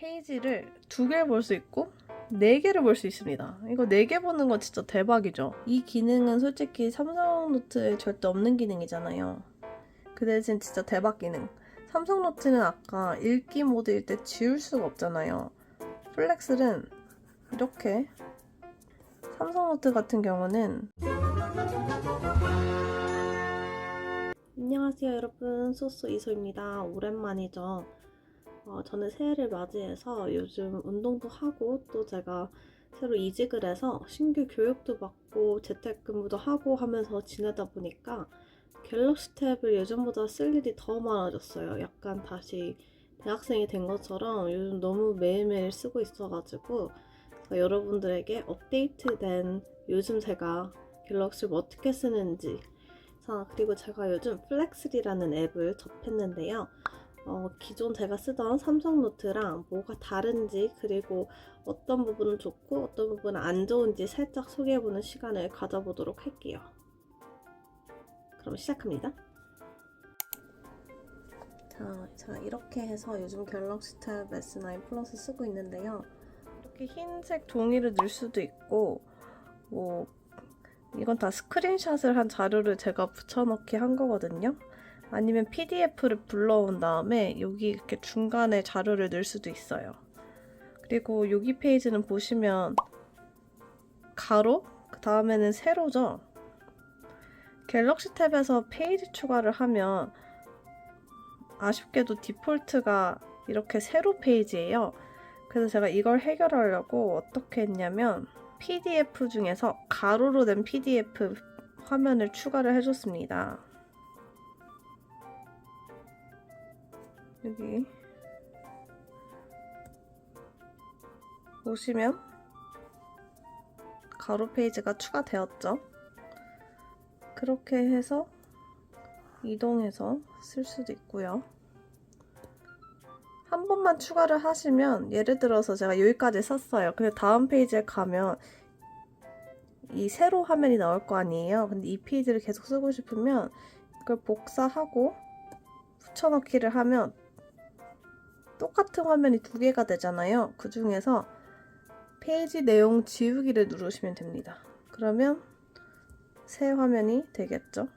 페이지를 2개 볼 수 있고 4개를 볼 수 있습니다. 이거 4개 보는 거 진짜 대박이죠. 이 기능은 솔직히 삼성 노트에 절대 없는 기능이잖아요. 그 대신 진짜 대박 기능. 삼성 노트는 아까 읽기 모드일 때 지울 수가 없잖아요. 플렉스는 이렇게, 삼성 노트 같은 경우는 안녕하세요 여러분, 소소 이소입니다. 오랜만이죠. 저는 새해를 맞이해서 요즘 운동도 하고 또 제가 새로 이직을 해서 신규 교육도 받고 재택근무도 하고 하면서 지내다 보니까 갤럭시 탭을 예전보다 쓸 일이 더 많아졌어요. 약간 다시 대학생이 된 것처럼 요즘 너무 매일매일 쓰고 있어가지고 여러분들에게 업데이트된 요즘 제가 갤럭시를 어떻게 쓰는지, 그리고 제가 요즘 플렉스리라는 앱을 접했는데요. 기존 제가 쓰던 삼성 노트랑 뭐가 다른지, 그리고 어떤 부분은 좋고 어떤 부분은 안 좋은지 살짝 소개해보는 시간을 가져보도록 할게요. 그럼 시작합니다. 자, 이렇게 해서 요즘 갤럭시 탭 S9 플러스 쓰고 있는데요. 이렇게 흰색 종이를 넣을 수도 있고, 이건 다 스크린샷을 한 자료를 제가 붙여넣기 한 거거든요. 아니면 PDF를 불러온 다음에 여기 이렇게 중간에 자료를 넣을 수도 있어요. 그리고 여기 페이지는 보시면 가로, 그 다음에는 세로죠. 갤럭시 탭에서 페이지 추가를 하면 아쉽게도 디폴트가 이렇게 세로 페이지예요. 그래서 제가 이걸 해결하려고 어떻게 했냐면 PDF 중에서 가로로 된 PDF 화면을 추가를 해줬습니다. 여기 보시면 가로 페이지가 추가되었죠. 그렇게 해서 이동해서 쓸 수도 있고요. 한 번만 추가를 하시면, 예를 들어서 제가 여기까지 썼어요. 근데 다음 페이지에 가면 이 세로 화면이 나올 거 아니에요. 근데 이 페이지를 계속 쓰고 싶으면 이걸 복사하고 붙여넣기를 하면 똑같은 화면이 2개가 되잖아요. 그 중에서 페이지 내용 지우기를 누르시면 됩니다. 그러면 새 화면이 되겠죠.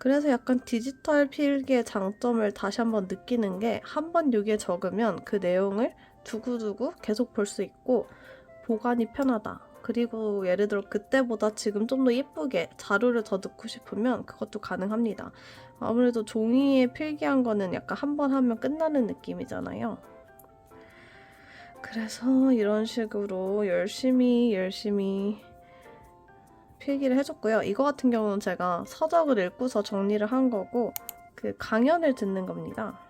그래서 약간 디지털 필기의 장점을 다시 한번 느끼는 게, 한번 여기에 적으면 그 내용을 두고두고 계속 볼 수 있고 보관이 편하다. 그리고 예를 들어 그때보다 지금 좀 더 예쁘게 자료를 더 넣고 싶으면 그것도 가능합니다. 아무래도 종이에 필기한 거는 약간 한 번 하면 끝나는 느낌이잖아요. 그래서 이런 식으로 열심히 필기를 해줬고요. 이거 같은 경우는 제가 서적을 읽고서 정리를 한 거고, 그 강연을 듣는 겁니다.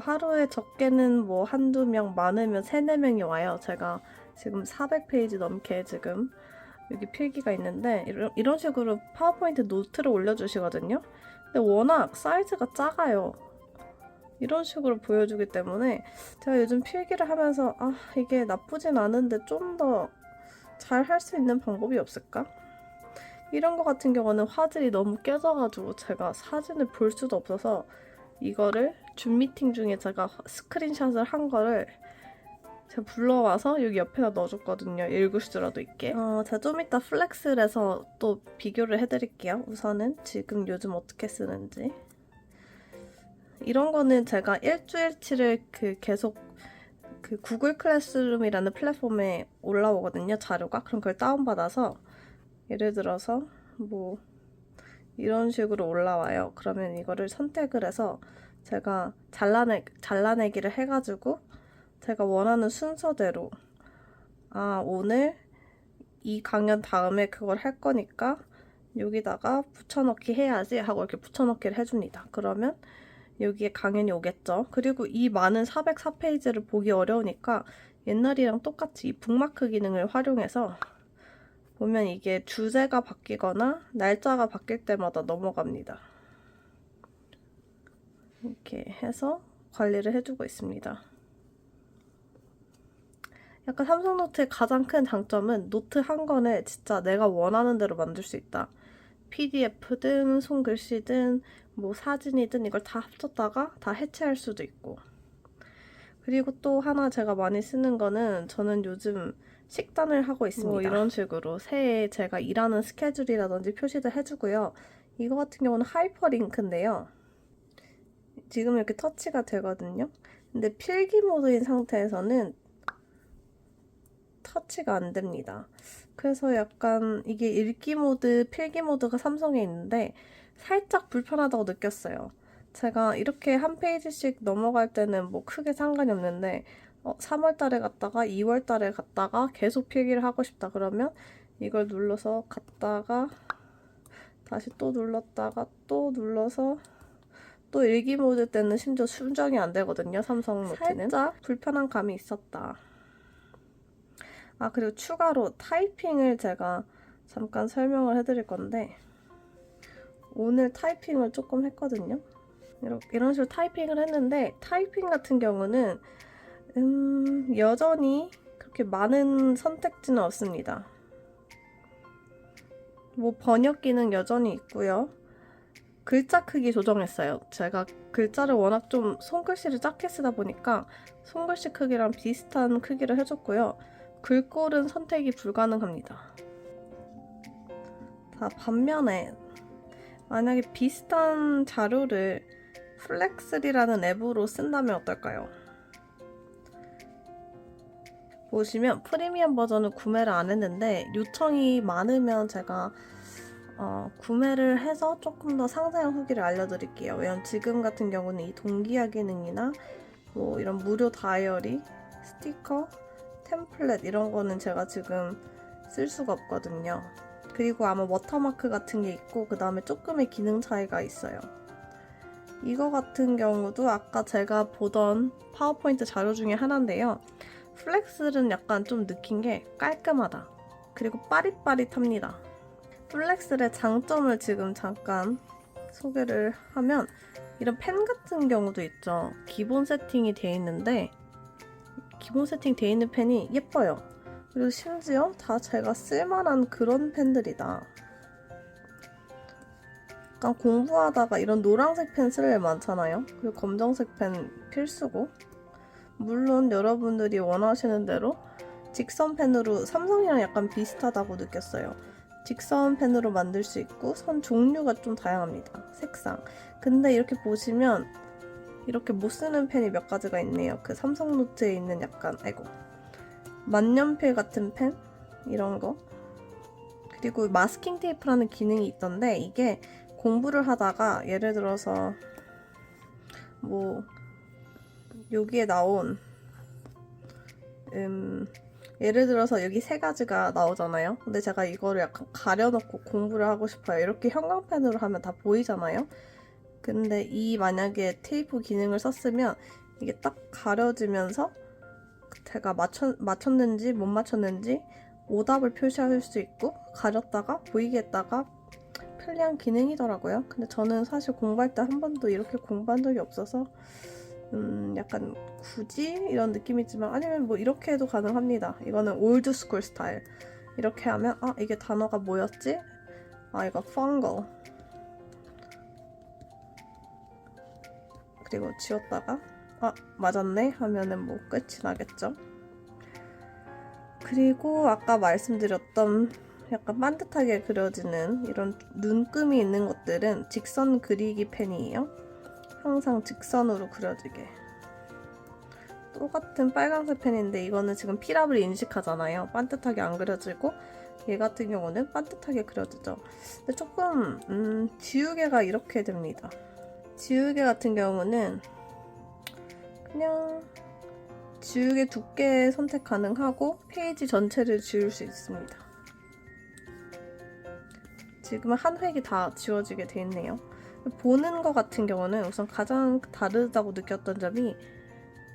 하루에 적게는 한두 명, 많으면 3-4명이 와요. 제가 지금 400페이지 넘게 지금 여기 필기가 있는데, 이런 식으로 파워포인트 노트를 올려주시거든요. 근데 워낙 사이즈가 작아요. 이런 식으로 보여주기 때문에 제가 요즘 필기를 하면서 이게 나쁘진 않은데 좀 더 잘 할 수 있는 방법이 없을까? 이런 거 같은 경우는 화질이 너무 깨져가지고 제가 사진을 볼 수도 없어서 이거를 줌 미팅 중에 제가 스크린샷을 한 거를 제가 불러와서 여기 옆에다 넣어줬거든요. 읽을 수라도 있게. 제가 좀 이따 플렉스를 해서 또 비교를 해드릴게요. 우선은 지금 요즘 어떻게 쓰는지. 이런 거는 제가 일주일치를 계속 구글 클래스룸이라는 플랫폼에 올라오거든요, 자료가. 그럼 그걸 다운받아서 예를 들어서 이런 식으로 올라와요. 그러면 이거를 선택을 해서 제가 잘라내기를 해가지고 제가 원하는 순서대로, 오늘 이 강연 다음에 그걸 할 거니까 여기다가 붙여넣기 해야지 하고 이렇게 붙여넣기를 해줍니다. 그러면 여기에 강연이 오겠죠. 그리고 이 많은 404페이지를 보기 어려우니까 옛날이랑 똑같이 이 북마크 기능을 활용해서 보면 이게 주제가 바뀌거나 날짜가 바뀔 때마다 넘어갑니다. 이렇게 해서 관리를 해주고 있습니다. 약간 삼성노트의 가장 큰 장점은 노트 한 권에 진짜 내가 원하는 대로 만들 수 있다. PDF든 손글씨든 사진이든 이걸 다 합쳤다가 다 해체할 수도 있고, 그리고 또 하나 제가 많이 쓰는 거는 저는 요즘 식단을 하고 있습니다. 뭐 이런 식으로 새해 제가 일하는 스케줄이라든지 표시도 해주고요. 이거 같은 경우는 하이퍼링크인데요. 지금 이렇게 터치가 되거든요. 근데 필기 모드인 상태에서는 터치가 안 됩니다. 그래서 약간 이게 읽기 모드, 필기 모드가 삼성에 있는데 살짝 불편하다고 느꼈어요. 제가 이렇게 한 페이지씩 넘어갈 때는 뭐 크게 상관이 없는데 3월 달에 갔다가 2월 달에 갔다가 계속 필기를 하고 싶다 그러면 이걸 눌러서 갔다가 다시 또 눌렀다가 또 눌러서 또 일기 모드 때는 심지어 순정이 안 되거든요. 삼성 노트는. 살짝 불편한 감이 있었다. 아, 그리고 추가로 타이핑을 제가 잠깐 설명을 해드릴 건데 오늘 타이핑을 조금 했거든요. 이런 식으로 타이핑을 했는데 타이핑 같은 경우는 여전히 그렇게 많은 선택지는 없습니다. 뭐 번역 기능 여전히 있고요. 글자 크기 조정했어요. 제가 글자를 워낙 좀 손글씨를 작게 쓰다 보니까 손글씨 크기랑 비슷한 크기를 해줬고요. 글꼴은 선택이 불가능합니다. 반면에 만약에 비슷한 자료를 플렉스리라는 앱으로 쓴다면 어떨까요? 보시면 프리미엄 버전은 구매를 안 했는데 요청이 많으면 제가 구매를 해서 조금 더 상세한 후기를 알려드릴게요. 왜냐면 지금 같은 경우는 이 동기화 기능이나 뭐 이런 무료 다이어리, 스티커, 템플릿 이런 거는 제가 지금 쓸 수가 없거든요. 그리고 아마 워터마크 같은 게 있고 그 다음에 조금의 기능 차이가 있어요. 이거 같은 경우도 아까 제가 보던 파워포인트 자료 중에 하나인데요. 플렉스는 약간 좀 느낀 게 깔끔하다. 그리고 빠릿빠릿합니다. 플렉스의 장점을 지금 잠깐 소개를 하면 이런 펜 같은 경우도 있죠. 기본 세팅이 되어 있는데 기본 세팅 되어 있는 펜이 예뻐요. 그리고 심지어 다 제가 쓸만한 그런 펜들이다. 약간 공부하다가 이런 노란색 펜 쓸 일 많잖아요. 그리고 검정색 펜 필수고 물론 여러분들이 원하시는 대로 직선 펜으로 삼성이랑 약간 비슷하다고 느꼈어요. 직선 펜으로 만들 수 있고 선 종류가 좀 다양합니다. 색상. 근데 이렇게 보시면 이렇게 못 쓰는 펜이 몇 가지가 있네요. 그 삼성노트에 있는 약간 만년필 같은 펜? 이런 거. 그리고 마스킹 테이프라는 기능이 있던데 이게 공부를 하다가 예를 들어서 뭐 여기에 나온 예를 들어서 여기 세 가지가 나오잖아요. 근데 제가 이거를 약간 가려놓고 공부를 하고 싶어요. 이렇게 형광펜으로 하면 다 보이잖아요. 근데 이 만약에 테이프 기능을 썼으면 이게 딱 가려지면서 제가 맞췄는지 못 맞췄는지 오답을 표시할 수 있고 가렸다가 보이게 했다가 편리한 기능이더라고요. 근데 저는 사실 공부할 때 한 번도 이렇게 공부한 적이 없어서 약간 굳이 이런 느낌이지만 아니면 뭐 이렇게 해도 가능합니다. 이거는 올드 스쿨 스타일. 이렇게 하면 이게 단어가 뭐였지? 이거 fungal. 그리고 지웠다가 맞았네 하면은 뭐 끝이 나겠죠. 그리고 아까 말씀드렸던 약간 반듯하게 그려지는 이런 눈금이 있는 것들은 직선 그리기 펜이에요. 항상 직선으로 그려지게. 똑같은 빨간색 펜인데 이거는 지금 필압을 인식하잖아요. 반듯하게 안 그려지고 얘 같은 경우는 반듯하게 그려지죠. 근데 조금 지우개가 이렇게 됩니다. 지우개 같은 경우는 그냥 지우개 두께 선택 가능하고 페이지 전체를 지울 수 있습니다. 지금은 한 획이 다 지워지게 돼 있네요. 보는 거 같은 경우는 우선 가장 다르다고 느꼈던 점이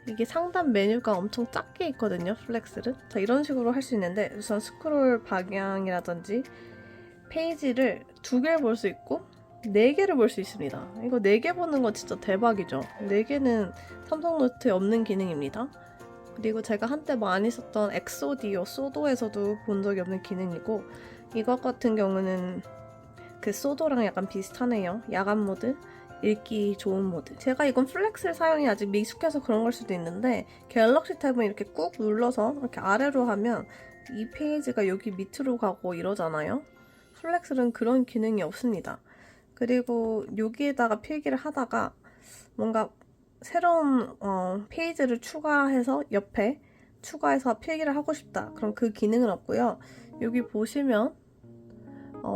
이게 상단 메뉴가 엄청 작게 있거든요. 플렉스는. 자, 이런 식으로 할 수 있는데 우선 스크롤 방향이라든지 페이지를 2개를 볼 수 있고 4개를 볼 수 있습니다. 이거 4개 보는 거 진짜 대박이죠. 4개는 삼성노트에 없는 기능입니다. 그리고 제가 한때 많이 썼던 엑소디오, 소도에서도 본 적이 없는 기능이고 이것 같은 경우는 그 소도랑 약간 비슷하네요. 야간 모드. 읽기 좋은 모드. 제가 이건 플렉스 사용이 아직 미숙해서 그런 걸 수도 있는데 갤럭시 탭은 이렇게 꾹 눌러서 이렇게 아래로 하면 이 페이지가 여기 밑으로 가고 이러잖아요. 플렉스는 그런 기능이 없습니다. 그리고 여기에다가 필기를 하다가 뭔가 새로운 페이지를 추가해서 옆에 추가해서 필기를 하고 싶다. 그럼 그 기능은 없고요. 여기 보시면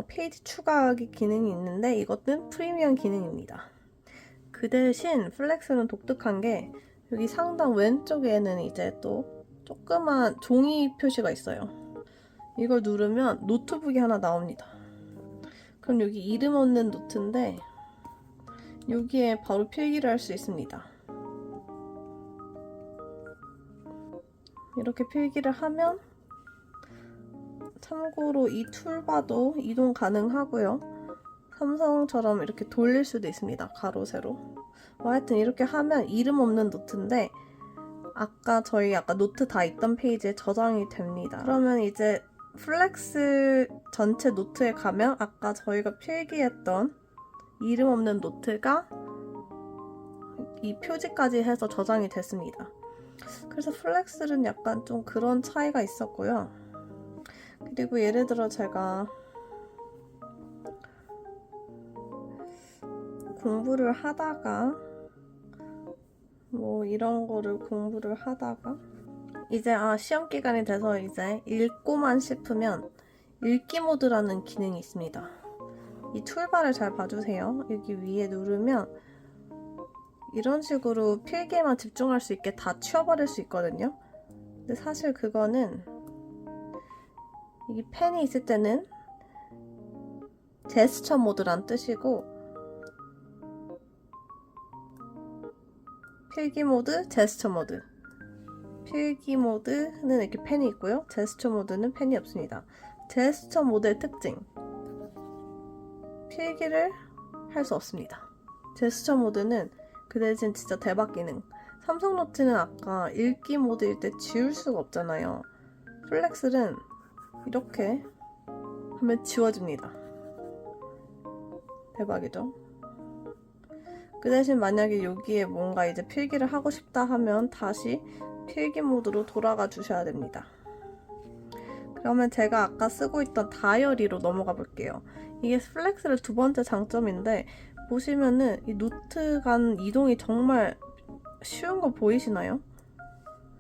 페이지 추가하기 기능이 있는데 이것은 프리미엄 기능입니다. 그 대신 플렉스는 독특한 게 여기 상단 왼쪽에는 이제 또 조그만 종이 표시가 있어요. 이걸 누르면 노트북이 하나 나옵니다. 그럼 여기 이름 없는 노트인데 여기에 바로 필기를 할 수 있습니다. 이렇게 필기를 하면 참고로 이 툴바도 이동 가능하고요. 삼성처럼 이렇게 돌릴 수도 있습니다. 가로 세로. 하여튼 이렇게 하면 이름 없는 노트인데 저희 아까 노트 다 있던 페이지에 저장이 됩니다. 그러면 이제 플렉스 전체 노트에 가면 아까 저희가 필기했던 이름 없는 노트가 이 표지까지 해서 저장이 됐습니다. 그래서 플렉스는 약간 좀 그런 차이가 있었고요. 그리고 예를 들어 제가 공부를 하다가 뭐 이런 거를 공부를 하다가 이제 시험 기간이 돼서 이제 읽고만 싶으면 읽기 모드라는 기능이 있습니다. 이 툴바를 잘 봐주세요. 여기 위에 누르면 이런 식으로 필기에만 집중할 수 있게 다 치워버릴 수 있거든요. 근데 사실 그거는 이 펜이 있을 때는 제스처 모드란 뜻이고 필기 모드, 제스처 모드. 필기 모드는 이렇게 펜이 있고요. 제스처 모드는 펜이 없습니다. 제스처 모드의 특징. 필기를 할 수 없습니다. 제스처 모드는 그 대신 진짜 대박 기능. 삼성 노트는 아까 읽기 모드일 때 지울 수가 없잖아요. 플렉스는 이렇게 하면 지워집니다. 대박이죠? 그 대신 만약에 여기에 뭔가 이제 필기를 하고 싶다 하면 다시 필기 모드로 돌아가 주셔야 됩니다. 그러면 제가 아까 쓰고 있던 다이어리로 넘어가 볼게요. 이게 플렉스의 두 번째 장점인데 보시면은 이 노트 간 이동이 정말 쉬운 거 보이시나요?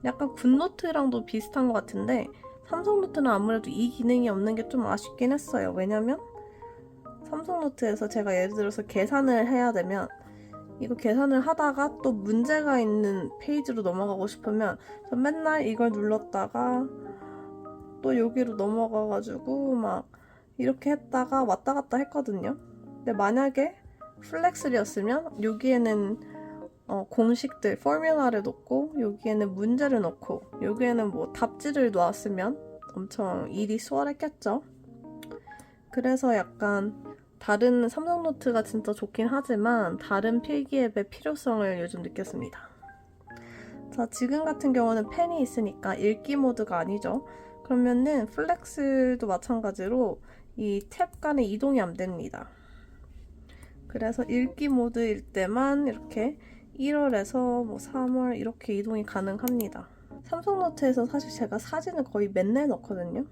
약간 굿노트랑도 비슷한 것 같은데 삼성 노트는 아무래도 이 기능이 없는 게 좀 아쉽긴 했어요. 왜냐면 삼성 노트에서 제가 예를 들어서 계산을 해야 되면 이거 계산을 하다가 또 문제가 있는 페이지로 넘어가고 싶으면 전 맨날 이걸 눌렀다가 또 여기로 넘어가가지고 막 이렇게 했다가 왔다 갔다 했거든요. 근데 만약에 플렉스였으면 여기에는 공식들, 포뮬러를 놓고 여기에는 문제를 놓고 여기에는 뭐 답지를 놓았으면 엄청 일이 수월했겠죠. 그래서 약간 다른 삼성 노트가 진짜 좋긴 하지만 다른 필기 앱의 필요성을 요즘 느꼈습니다. 자, 지금 같은 경우는 펜이 있으니까 읽기 모드가 아니죠. 그러면은 플렉스도 마찬가지로 이 탭 간에 이동이 안 됩니다. 그래서 읽기 모드일 때만 이렇게 1월에서 뭐 3월 이렇게 이동이 가능합니다. 삼성 노트에서 사실 제가 사진을 거의 맨날 넣거든요.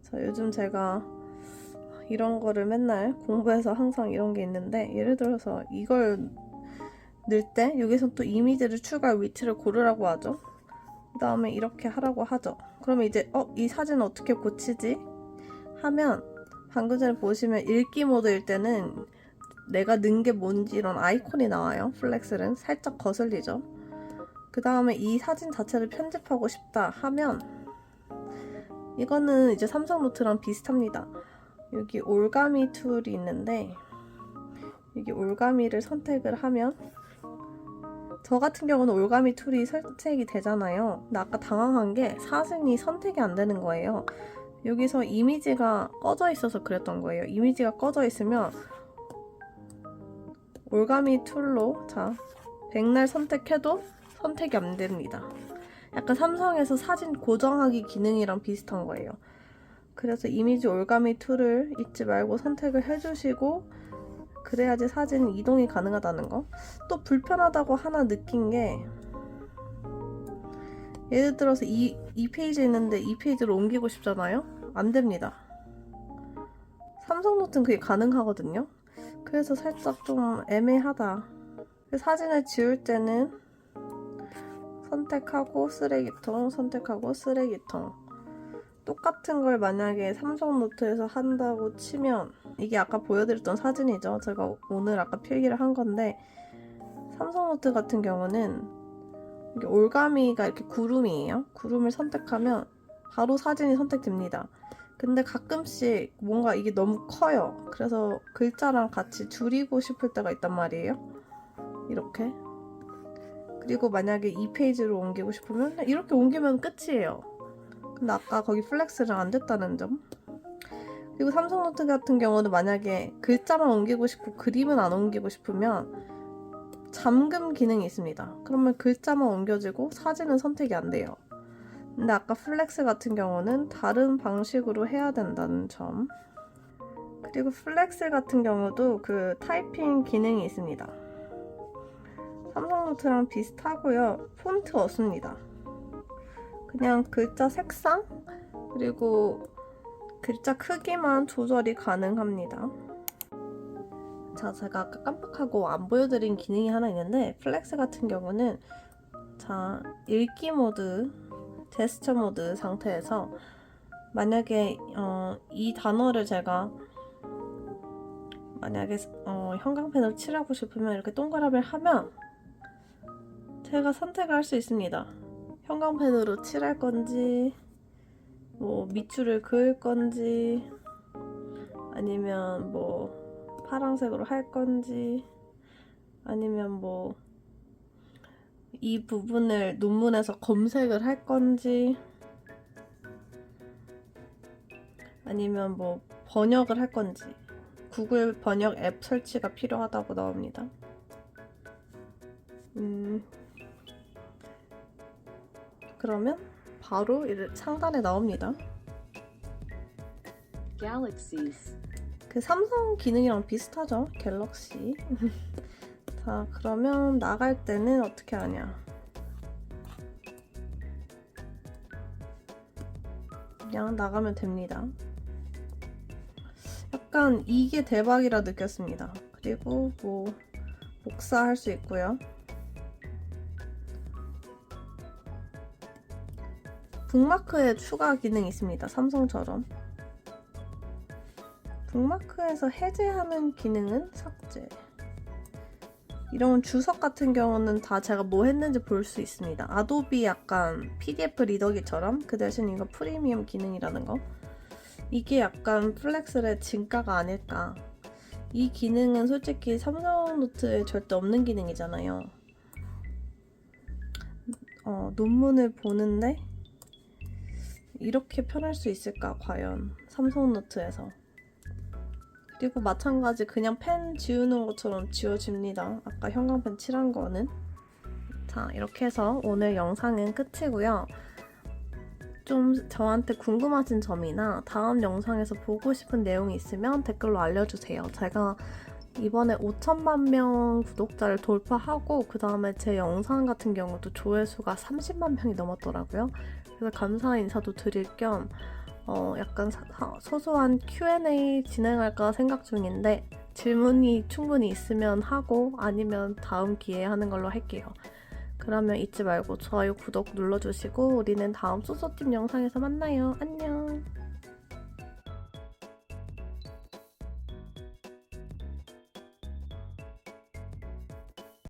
자, 요즘 제가 이런 거를 맨날 공부해서 항상 이런 게 있는데 예를 들어서 이걸 넣을 때 여기서 또 이미지를 추가할 위치를 고르라고 하죠. 그 다음에 이렇게 하라고 하죠. 그러면 이제 이 사진을 어떻게 고치지? 하면 방금 전에 보시면 읽기 모드일 때는 내가 넣은 게 뭔지 이런 아이콘이 나와요. 플렉스는 살짝 거슬리죠. 그 다음에 이 사진 자체를 편집하고 싶다 하면 이거는 이제 삼성 노트랑 비슷합니다. 여기 올가미 툴이 있는데 여기 올가미를 선택을 하면 저 같은 경우는 올가미 툴이 선택이 되잖아요. 근데 아까 당황한 게 사진이 선택이 안 되는 거예요. 여기서 이미지가 꺼져 있어서 그랬던 거예요. 이미지가 꺼져 있으면 올가미 툴로 백날 선택해도 선택이 안 됩니다. 약간 삼성에서 사진 고정하기 기능이랑 비슷한 거예요. 그래서 이미지 올가미 툴을 잊지 말고 선택을 해주시고 그래야지 사진 이동이 가능하다는 거. 또 불편하다고 하나 느낀 게, 예를 들어서 이 페이지 있는데 이 페이지로 옮기고 싶잖아요? 안 됩니다. 삼성 노트는 그게 가능하거든요. 그래서 살짝 좀 애매하다. 사진을 지울 때는 선택하고 쓰레기통, 선택하고 쓰레기통. 똑같은 걸 만약에 삼성 노트에서 한다고 치면, 이게 아까 보여드렸던 사진이죠. 제가 오늘 아까 필기를 한 건데, 삼성 노트 같은 경우는 이게 올가미가 이렇게 구름이에요. 구름을 선택하면 바로 사진이 선택됩니다. 근데 가끔씩 뭔가 이게 너무 커요. 그래서 글자랑 같이 줄이고 싶을 때가 있단 말이에요. 이렇게. 그리고 만약에 이 페이지로 옮기고 싶으면 이렇게 옮기면 끝이에요. 근데 아까 거기 플렉스를 안 됐다는 점. 그리고 삼성 노트 같은 경우는 만약에 글자만 옮기고 싶고 그림은 안 옮기고 싶으면 잠금 기능이 있습니다. 그러면 글자만 옮겨지고 사진은 선택이 안 돼요. 근데 아까 플렉스 같은 경우는 다른 방식으로 해야 된다는 점. 그리고 플렉스 같은 경우도 그 타이핑 기능이 있습니다. 삼성 노트랑 비슷하고요. 폰트 없습니다. 그냥 글자 색상 그리고 글자 크기만 조절이 가능합니다. 자, 제가 아까 깜빡하고 안 보여드린 기능이 하나 있는데, 플렉스 같은 경우는 자, 읽기 모드, 제스처 모드 상태에서 만약에 이 단어를 제가 만약에 형광펜으로 칠하고 싶으면 이렇게 동그라미를 하면 제가 선택을 할 수 있습니다. 형광펜으로 칠할 건지, 뭐 밑줄을 그을 건지, 아니면 뭐 파란색으로 할 건지, 아니면 뭐 이 부분을 논문에서 검색을 할 건지, 아니면 뭐 번역을 할 건지. 구글 번역 앱 설치가 필요하다고 나옵니다. 그러면 바로 상단에 나옵니다. Galaxies. 그 삼성 기능이랑 비슷하죠? 갤럭시. 자, 그러면 나갈 때는 어떻게 하냐? 그냥 나가면 됩니다. 약간 이게 대박이라 느꼈습니다. 그리고 뭐 복사할 수 있고요. 북마크에 추가 기능이 있습니다. 삼성처럼. 북마크에서 해제하는 기능은 삭제. 이런 주석 같은 경우는 다 제가 뭐 했는지 볼 수 있습니다. 아도비 약간 PDF 리더기처럼. 그 대신 이거 프리미엄 기능이라는 거. 이게 약간 플렉스의 진가가 아닐까. 이 기능은 솔직히 삼성 노트에 절대 없는 기능이잖아요. 논문을 보는데 이렇게 편할 수 있을까 과연 삼성 노트에서. 그리고 마찬가지 그냥 펜 지우는 것처럼 지워집니다. 아까 형광펜 칠한 거는. 자, 이렇게 해서 오늘 영상은 끝이고요. 좀 저한테 궁금하신 점이나 다음 영상에서 보고 싶은 내용이 있으면 댓글로 알려주세요. 제가 이번에 5천만 명 구독자를 돌파하고 그 다음에 제 영상 같은 경우도 조회수가 30만 명이 넘었더라고요. 그래서 감사 인사도 드릴 겸 약간 소소한 Q&A 진행할까 생각 중인데, 질문이 충분히 있으면 하고 아니면 다음 기회에 하는 걸로 할게요. 그러면 잊지 말고 좋아요, 구독 눌러주시고 우리는 다음 소소팀 영상에서 만나요. 안녕.